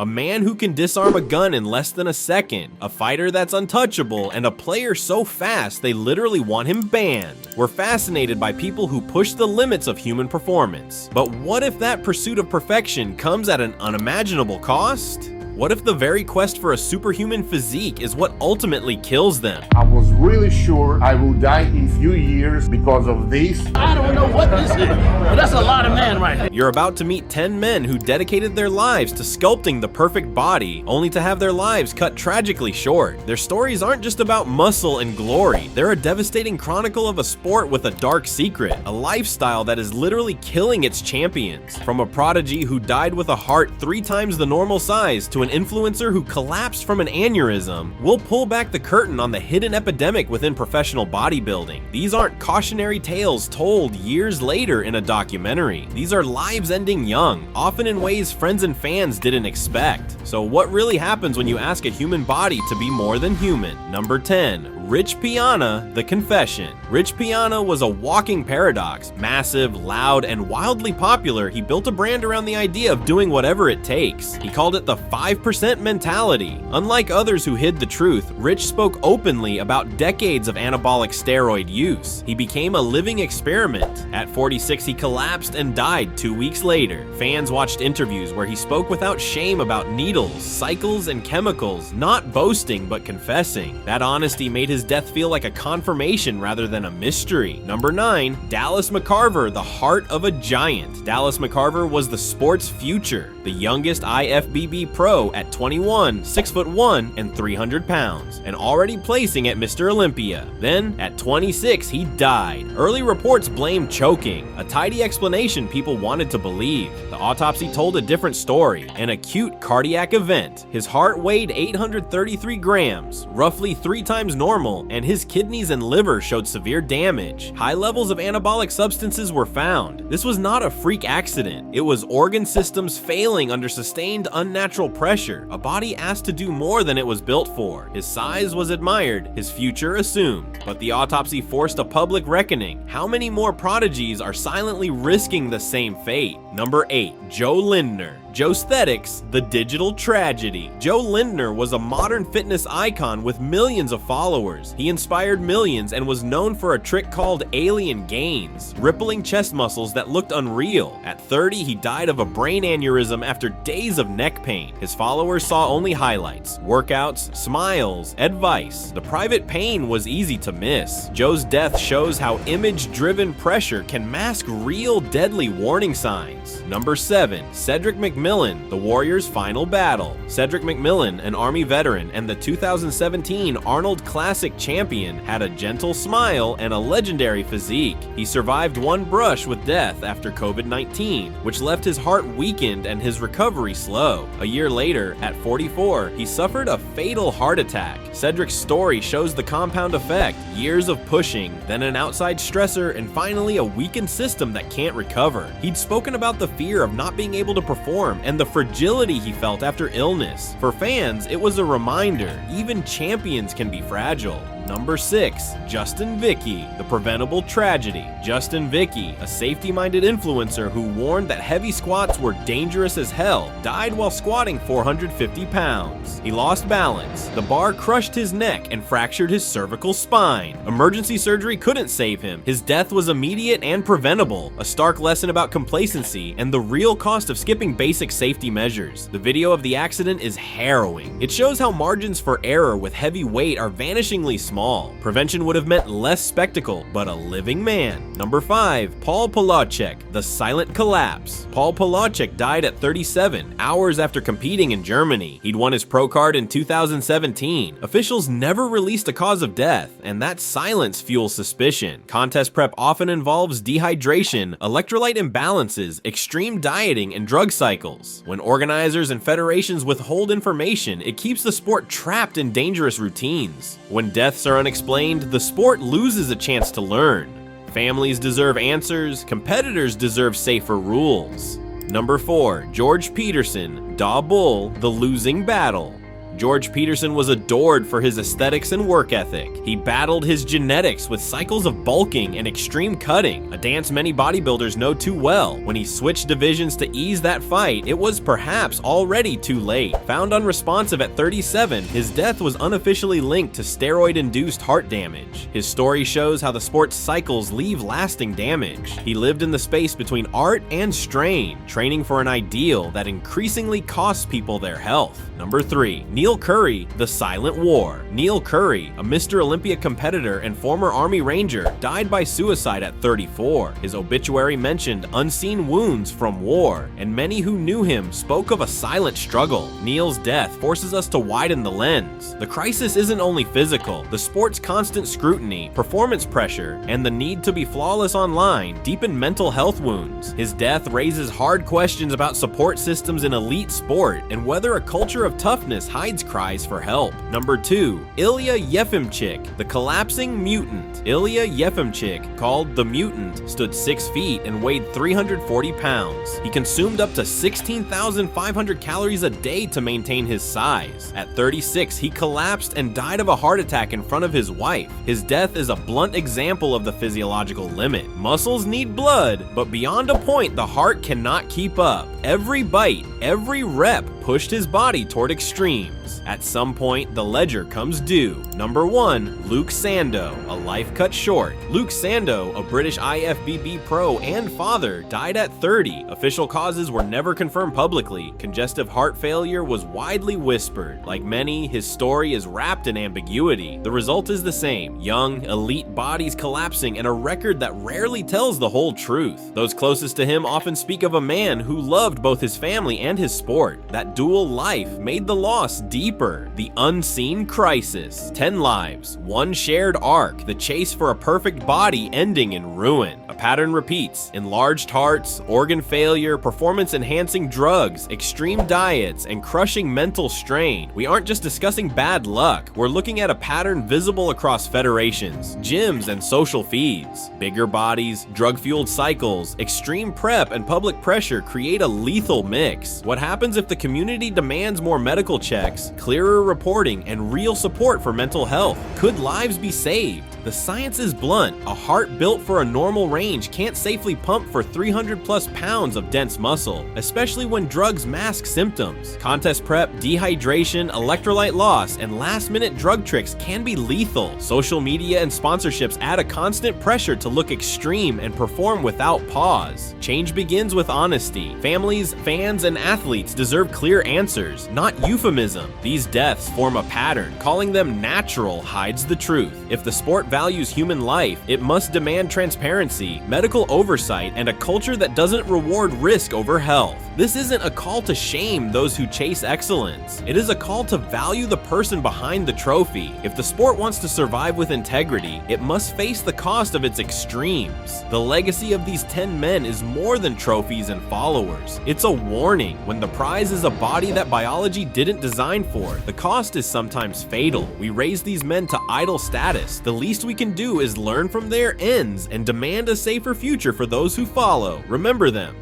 A man who can disarm a gun in less than a second, a fighter that's untouchable, and a player so fast they literally want him banned. We're fascinated by people who push the limits of human performance. But what if that pursuit of perfection comes at an unimaginable cost? What if the very quest for a superhuman physique is what ultimately kills them? I was really sure I will die in few years because of this. I don't know what this is, but that's a lot of men right here. You're about to meet 10 men who dedicated their lives to sculpting the perfect body, only to have their lives cut tragically short. Their stories aren't just about muscle and glory. They're a devastating chronicle of a sport with a dark secret, a lifestyle that is literally killing its champions. From a prodigy who died with a heart 3 times the normal size to an influencer who collapsed from an aneurysm, we'll pull back the curtain on the hidden epidemic within professional bodybuilding. These aren't cautionary tales told years later in a documentary. These are lives ending young, often in ways friends and fans didn't expect. So what really happens when you ask a human body to be more than human? Number 10. Rich Piana, The Confession. Rich Piana was a walking paradox. Massive, loud, and wildly popular, he built a brand around the idea of doing whatever it takes. He called it the 5% mentality. Unlike others who hid the truth, Rich spoke openly about decades of anabolic steroid use. He became a living experiment. At 46, he collapsed and died 2 weeks later. Fans watched interviews where he spoke without shame about needles, cycles, and chemicals, not boasting but confessing. That honesty made his death feel like a confirmation rather than a mystery. Number 9. Dallas McCarver, the heart of a giant. Dallas McCarver was the sport's future, the youngest IFBB pro at 21, 6'1", and 300 pounds, and already placing at Mr. Olympia. Then, at 26, he died. Early reports blamed choking, a tidy explanation people wanted to believe. The autopsy told a different story, an acute cardiac event. His heart weighed 833 grams, roughly 3 times normal, and his kidneys and liver showed severe damage. High levels of anabolic substances were found. This was not a freak accident. It was organ systems failing under sustained unnatural pressure, a body asked to do more than it was built for. His size was admired, his future assumed, but the autopsy forced a public reckoning. How many more prodigies are silently risking the same fate? Number 8. Joe Lindner. Joesthetics, the digital tragedy. Joe Lindner was a modern fitness icon with millions of followers. He inspired millions and was known for a trick called alien gains, rippling chest muscles that looked unreal. At 30, he died of a brain aneurysm after days of neck pain. His followers saw only highlights, workouts, smiles, advice. The private pain was easy to miss. Joe's death shows how image-driven pressure can mask real deadly warning signs. Number 7. Cedric McMillan, the Warriors' final battle. Cedric McMillan, an Army veteran and the 2017 Arnold Classic champion, had a gentle smile and a legendary physique. He survived one brush with death after COVID-19, which left his heart weakened and his recovery slow. A year later, at 44, he suffered a fatal heart attack. Cedric's story shows the compound effect: years of pushing, then an outside stressor, and finally a weakened system that can't recover. He'd spoken about the fear of not being able to perform and the fragility he felt after illness. For fans, it was a reminder, even champions can be fragile. Number 6. Justyn Vicky, the preventable tragedy. Justyn Vicky, a safety-minded influencer who warned that heavy squats were dangerous as hell, died while squatting 450 pounds. He lost balance. The bar crushed his neck and fractured his cervical spine. Emergency surgery couldn't save him. His death was immediate and preventable, a stark lesson about complacency and the real cost of skipping basic safety measures. The video of the accident is harrowing. It shows how margins for error with heavy weight are vanishingly small. Prevention would have meant less spectacle, but a living man. Number 5. Poloczek, the silent collapse. Poloczek died at 37, hours after competing in Germany. He'd won his pro card in 2017. Officials never released a cause of death, and that silence fuels suspicion. Contest prep often involves dehydration, electrolyte imbalances, extreme dieting, and drug cycles. When organizers and federations withhold information, it keeps the sport trapped in dangerous routines. When deaths are unexplained, the sport loses a chance to learn. Families deserve answers, competitors deserve safer rules. Number 4. George Peterson, Da Bull, the losing battle. George Peterson was adored for his aesthetics and work ethic. He battled his genetics with cycles of bulking and extreme cutting, a dance many bodybuilders know too well. When he switched divisions to ease that fight, it was perhaps already too late. Found unresponsive at 37, his death was unofficially linked to steroid-induced heart damage. His story shows how the sport's cycles leave lasting damage. He lived in the space between art and strain, training for an ideal that increasingly costs people their health. Number 3. Neil Currey, The Silent War. Neil Currey, a Mr. Olympia competitor and former Army Ranger, died by suicide at 34. His obituary mentioned unseen wounds from war, and many who knew him spoke of a silent struggle. Neil's death forces us to widen the lens. The crisis isn't only physical. The sport's constant scrutiny, performance pressure, and the need to be flawless online deepen mental health wounds. His death raises hard questions about support systems in elite sport and whether a culture of toughness hides cries for help. Number 2. Illia Yefimchyk, The Collapsing Mutant. Illia Yefimchyk, called The Mutant, stood 6 feet and weighed 340 pounds. He consumed up to 16,500 calories a day to maintain his size. At 36, he collapsed and died of a heart attack in front of his wife. His death is a blunt example of the physiological limit. Muscles need blood, but beyond a point, the heart cannot keep up. Every bite, every rep pushed his body toward extremes. At some point, the ledger comes due. Number 1. Luke Sandoe, a life cut short. Luke Sandoe, a British IFBB pro and father, died at 30. Official causes were never confirmed publicly. Congestive heart failure was widely whispered. Like many, his story is wrapped in ambiguity. The result is the same: young, elite bodies collapsing, and a record that rarely tells the whole truth. Those closest to him often speak of a man who loved both his family and his sport. That dual life made the loss deeper. The unseen crisis. 10 lives, one shared arc, the chase for a perfect body ending in ruin. A pattern repeats: enlarged hearts, organ failure, performance-enhancing drugs, extreme diets, and crushing mental strain. We aren't just discussing bad luck, we're looking at a pattern visible across federations, gyms, and social feeds. Bigger bodies, drug-fueled cycles, extreme prep, and public pressure create a lethal mix. What happens if the community demands more medical checks, clearer reporting, and real support for mental health? Could lives be saved? The science is blunt. A heart built for a normal range can't safely pump for 300 plus pounds of dense muscle, especially when drugs mask symptoms. Contest prep, dehydration, electrolyte loss, and last-minute drug tricks can be lethal. Social media and sponsorships add a constant pressure to look extreme and perform without pause. Change begins with honesty. Families, fans, and athletes deserve clear answers, not euphemism. These deaths form a pattern. Calling them natural hides the truth. If the sport values human life, it must demand transparency, medical oversight, and a culture that doesn't reward risk over health. This isn't a call to shame those who chase excellence. It is a call to value the person behind the trophy. If the sport wants to survive with integrity, it must face the cost of its extremes. The legacy of these 10 men is more than trophies and followers. It's a warning. When the prize is a body that biology didn't design for, the cost is sometimes fatal. We raise these men to idol status. The least we can do is learn from their ends and demand a safer future for those who follow. Remember them.